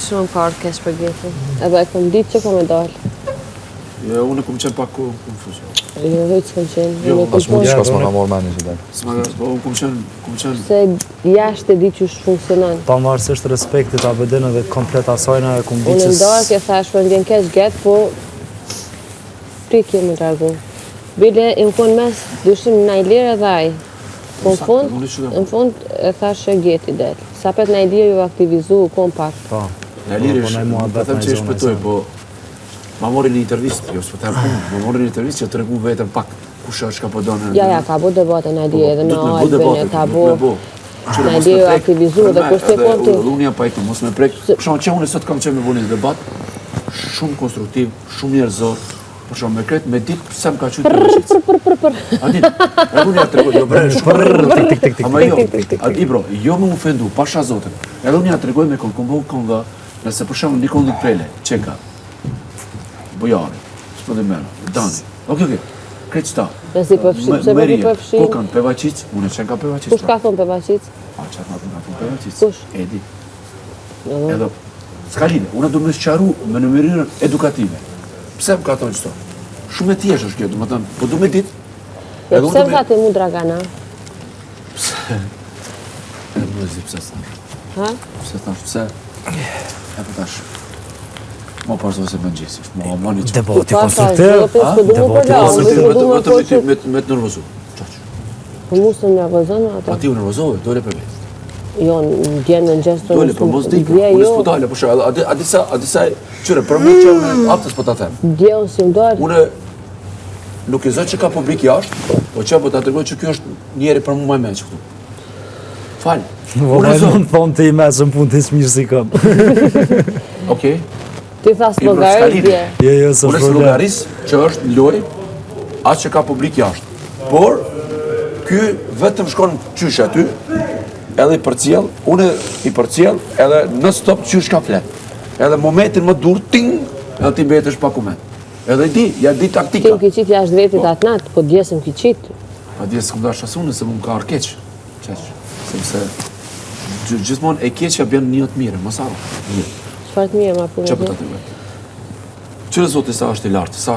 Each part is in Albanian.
shumë ka orkes për Geti. Edhe e kom ditë që kom e dalë. Jo, unë kom qenë pak konfuz. Jo, veç kom qenë. Jo, as mund shkas më nga morë meni që dalë. Po, unë kom qenë... Se jashtë e di që është funksionan. Pa marësisht respektit ABD-në dhe komplet asajna e kom ditë që... Unë ndarë ke thash për ndjen keq Get, po... Prikje më largu. Bile, i më konë mes dyshim Najlirë edhe aj. Po në fund e thash e Geti del. Sa pet Najlirë ju aktivizu, kom pak. Pa. Najlirë të them që i shpëtoj, po... Ma mori një intervist, jo s'po them punë, ma mori një intervist që të regu vetën pak kush është ka po donë... Ja, ka bo debate Najlirë edhe me Albene, ka bo... Najlirë ju aktivizu edhe kështë e konti. Edhe unë jam pajtu, mos me prek... Shumë që unë sot kam qenë me bo një debat, shumë konstruktiv, shumë njerëzor, për shumë me kretë, me ditë pëse më ka qytë të rëshqitës. A ditë, e unë ja të regoj, jo bre, shumë ama jo, i bro, jo më ofendu, pasha zotën. Edhe unë ja të regoj me konga, nëse për shumë Nikon Dik Prele, Qenka, Bojari, s'pëdhe mena, Dani, okej, kretë qëta. Nësi përfshim, se përdi përfshim. Kokan, Pevaqic, unë e qenë ka Pevaqic. Kush ka thonë Pevaqic? A, qatë nga thonë Pevaqic. Kush? Edi. Edhe, s'ka lide, unë du me sëqaru me nëmërirën edukative. Pse më ka thonë qëto? Shumë e tjesh është kjo, du më thënë, po du me ditë. E pse më thate mu Dragana? Pse? E më zi, pse s'tash. Ha? Pse s'tash, pse? E për tash. Ma pasë se më nëgjesi, ma një që. Debati konstruktiv. Me të nërvozu. Po mu së nërvozon ata? A ti u nërvozove, dole për vetë. Jo, në gjenë në gjestë dole, për mos dikë, unë s'po dale, për shë, a disa, qyre, për më që unë aptës po ta them. Dje unë si më dole. Unë nuk i zë që ka publik jashtë, po që po ta tërgoj që kjo është njeri për mu maj menë që këtu. Falë. Unë thonë të i mesën punë të ismirë si kam. Okej. Ti thasë logarit dje. Jo, së unë e së logaris që është loj atë që ka publik jashtë. Por, ky vetëm shkon qysh aty, edhe i përcjell, unë i përcjell, edhe në stop qysh ka flet. Edhe momentin më dur, ting, edhe ti mbetesh pa kument. Edhe ja di taktika. Tim ki qitë jashtë vetit atë natë, po djesëm ki qitë. A djesë këmë dash asune, se më ka arkeq. Qeq. Sepse gjithmonë e keqja bjen një të mire, mos arru. Qëfar të mire ma punë? Që për të të vetë? Qërë Zoti sa është i lartë, sa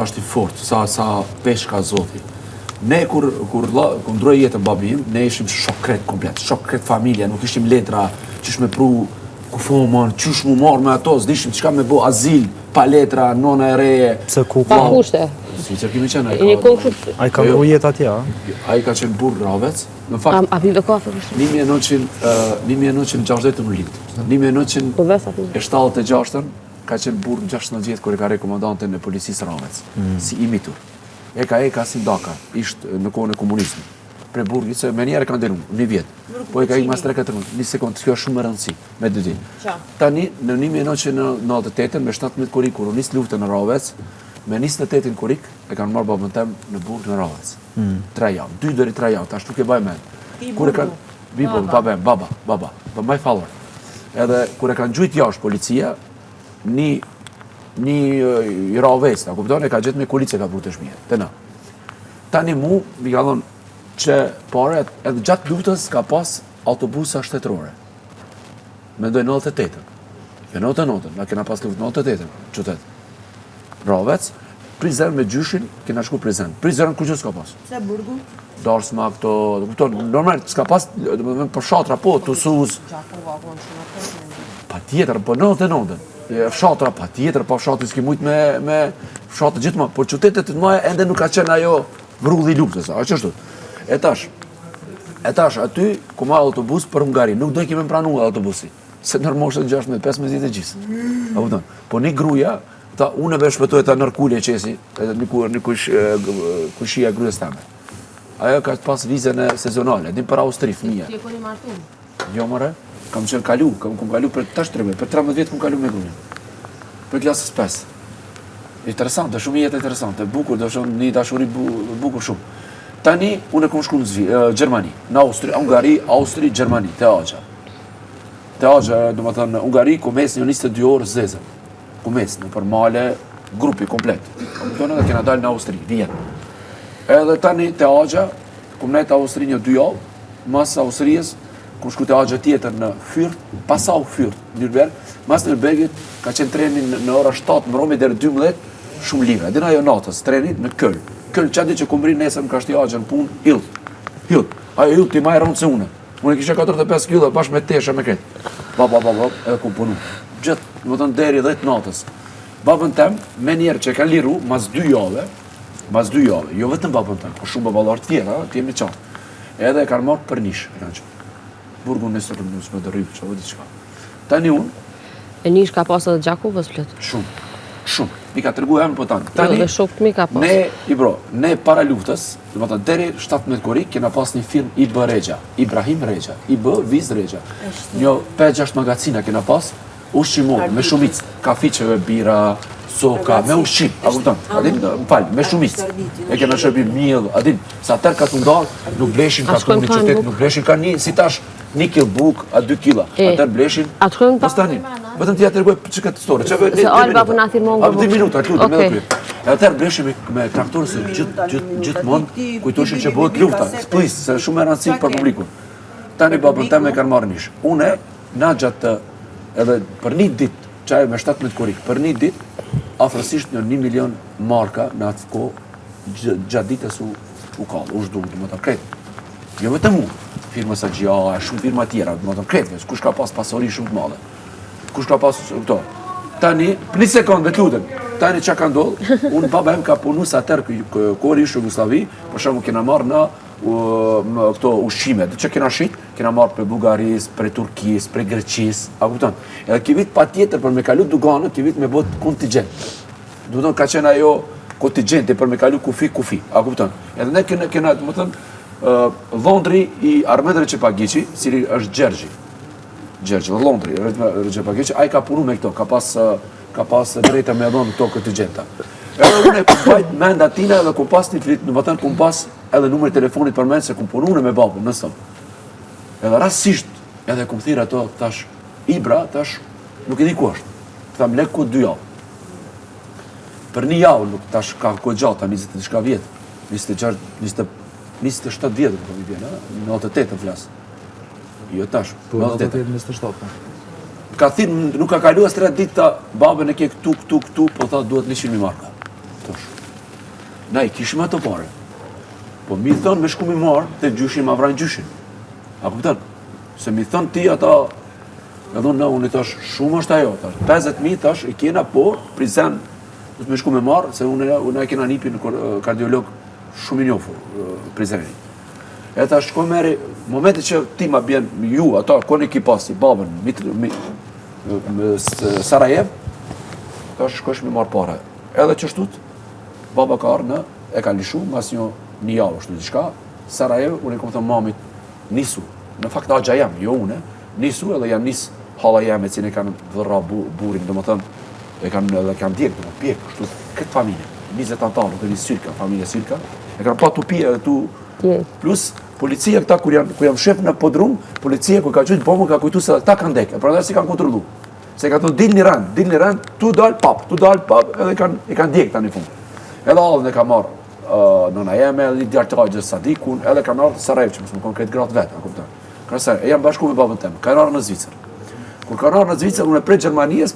është i fortë, sa peshka Zoti. Ne kur ndroj jetën babi im, ne ishim shokret komplet, shokret familja, nuk ishim letra, qysh me pru kufomën, qysh mu marrë me ato, s'dishim qka me bo azil, pa letra, nona e reje. Pa kushte. Si që kemi qenë, a i ka pru jetë atja? A i ka qenë burë Ravec. Në fakt, a pive kafe kështë? 1960 më lind. 1976 ka qenë burë në 16 vjetë kër e ka rekomandantën e policisë Ravec, si imitur. Eka si ndaka, ishtë në kohën e komunizmit. Pre burgit, se me njerë e ka ndenu, një vjetë. Po e ka ikë mas 3-4 mund, një sekundë, kjo është shumë më rëndësi, me dy dinë. Tani, në 1998, me 17 korik, kur unis luftën në Ravec, me 28 korik, e kanë marrë babën tem në burg në Ravec. 3 javë, 2 deri 3 javë, tash nuk e baj men. Baba, my follower. Edhe, kur e kanë gjujt jashtë policia, një i Ravec, ta kupton, e ka gjithë me kulice ka pru të shmije, të na. Tani mu, mi ka thonë, që pare, edhe gjatë luftës ka pas autobusa shtetërore. Mendoj 98-ën. Jo 99-ën, na kena pas luftë 98-ën, qytet. Ravec, Prizren me gjyshin, kena shku Prizren. Prizren ku që s'ka pas? Se burgu? Darsma, këto, normal, s'ka pas, për shatra po, të suz. Pa tjetër, po 99-ën. Fshatra, pa tjetër, pa fshatra, s'ki mujt me fshatra gjithma, por qytetet të maja ende nuk ka qenë ajo vrulli luftës, a që është? E tash, aty, ku ma autobus për Hungari, nuk do i kemi pranu autobusi, se nërmoshët 16-15 e gjithë. Po një gruja, unë e be shpëtoj ta nërkulli e qesi, një kushia grujës teme. Ajo ka pas vizën e sezonale, din për Austri, fëmija. Ti e koni martu? Jo, mëre, kam qenë kalu, kam kalu për tash 13, për 13 vjetë kam kalu me grujën. Për klasës 5. Interesante, shumë jetë interesante, bukur, do shumë një dashuri bukur shumë. Tani, unë e kom shku në Gjermani, në Austri, Hungari, Austri, Gjermani, te Agja. Te Agja, do më thënë, Hungari, ku mes një 22 orë zezën. Ku mes, në përmale, grupi komplet. Këtone dhe kena dalë në Austri, Vienë. Edhe tani, te Agja, ku mnejtë Austri një 2 javë, mas Austrijës, ku shku të agje tjetër në Fyrt, pasau Fyrt, Nürnberg, mas Nürnbergit ka qenë treni në ora 7 mbrëmje deri 12, shumë lira. Dhe ajo natës, treni në Köln. Köln çadi që ku mbrin nesër më ka shti agje në punë, Hilt. Ajo Hilt ti më e rëndë se unë. Unë kisha 45 kg bashkë me tesha me këtë. Edhe ku punu. Gjithë, më thënë deri 10 natës. Babën tem, me njerë që ka liru, mas 2 jave, jo vetëm babën tem, po shumë baballar tjera, ti jemi qanë. Edhe e kanë marrë për nishë, e kanë qënë. Burgu nësë të rëmës me dërrivë, që vëdi qëka. Tani unë... E nishë ka pasë edhe Gjakuvës plët? Shumë. Mi ka tërgu e më për tanë. Tani, dhe shokët mi ka pasë. Ne para luftës, dhe më thënë, deri 17 korik, kena pas një firmë IB Regja, Ibrahim Regja, IB Viz Regja. Një 5-6 magazina kena pas, ushqimor, me shumicë, kafiqeve, bira, soka, me ushqim, a kupton? Adin, me shumicë. E kena shërbim miell, adin, sa atër ka të ndalë, nuk bleshin ka të unë qytet, nuk bleshin ka një, si tash, 1 kil buk, a 2 kila. Atër bleshin, pas tani. Vetëm ti ja tërgoj që këtë story. Se Alba për nathir më ngë 2 minuta, lutem, edhe kryet. E atër bleshin me traktorë se gjithmonë kujtoshin që bëhet lufta, splis, se shumë e rëndësi për publikun. Tani babën tem e kanë marrë nish. Une, na gjatë edhe për një dit, qaj me 17 korik, për një dit, afrësisht një 1 milion marka në atë kohë gjatë ditës u kallë, u shdullë, dhe më të kretë. Jo vetëm mu, firma Sagjia, shumë firma tjera, dhe më të kretë, kush ka pas pasori shumë të madhe, kush ka pas këto. Tani, për 1 sekundë, vetë lutem, tani që ka ndodhë, unë baba em ka punu sa atër kërë ishë Jugoslavi, për shumë kena marrë në këto ushqime, që kena shit, kena marrë për Bugaris, për Turkis, për Greqis, a kupton? Edhe ki vit pa tjetër për me kalu duganë, ki vit me bot kontingent. Do të ka qenë ajo kontingenti për me kalu kufi, a kupton? Edhe ne kena, më thënë, Londri i Armed Recepagici, cili është Gjergji, Londri, Recepagici, ai ka punu me këto, ka pas drejta me dhonë këto kontingenta. Edhe unë e kumbajt mend atina edhe ku pas një flit, në vëtën ku pas edhe numër telefonit për mend se ku punune me babën, nësëm. Edhe rasisht, edhe ku më thirë ato, tash, Ibra, tash, nuk e di ku është. Tham, lek ku 2 javë. Për 1 javë, nuk tash ka ku gjata, 20 vjetë, 27 vjetë, nuk mi vjenë, në 88 në flasë. Jo tash, në 88. Ka thirë, nuk ka kalu as 3 ditë ta, babën e ke këtu, po tha duhet 100.000 marka. Na i kishim ato pare. Po mi thonë me shku mi marë, të gjyshin ma vrajnë gjyshin. A kuptan? Se mi thonë ti ata, e thonë, unë i tash, shumë është ajo, tash, 50.000 tash, i kena, po, prizen, du të me shku me marë, se unë e kena nipi në kardiolog shumë i njofur, prizeni. E tash, shkoj meri, momentet që ti ma bjen, ju, ata, kone ki pasi, babën, Sarajev, tash, shkojsh mi marë pare. Edhe që shtut, baba ka arë e ka lishu, mas një javë është në diçka, Sarajevo, unë e kom thëmë mamit, nisu, në fakt agja jam, jo une, nisu edhe jam nis hala jame, cilë e kanë dhërra burin, dhe më thëmë, e kanë djekë, dhe më pjekë, kështu, këtë familje, 20 antarë, të një Syrka, familje Syrka, e kanë pa tu pje edhe tu, plus, policia këta, kur jam shef në podrum, policia kur ka qëtë bombën, ka kujtu se ta kanë dekë, pra dhe si kanë kontrolu, se ka thonë dil një rend, tu dal pap, edhe i kanë djekë ta një fund. Edhe allën e ka marrë nëna jeme, edhe i djartajgjës Sadikun, edhe ka marrë Sarajev, që më konë këtë gratë vetë, a kuptan. E jam bashku me babën temë, ka marrë në Zvicër. Kur ka marrë në Zvicër, unë e prej Gjermanijes,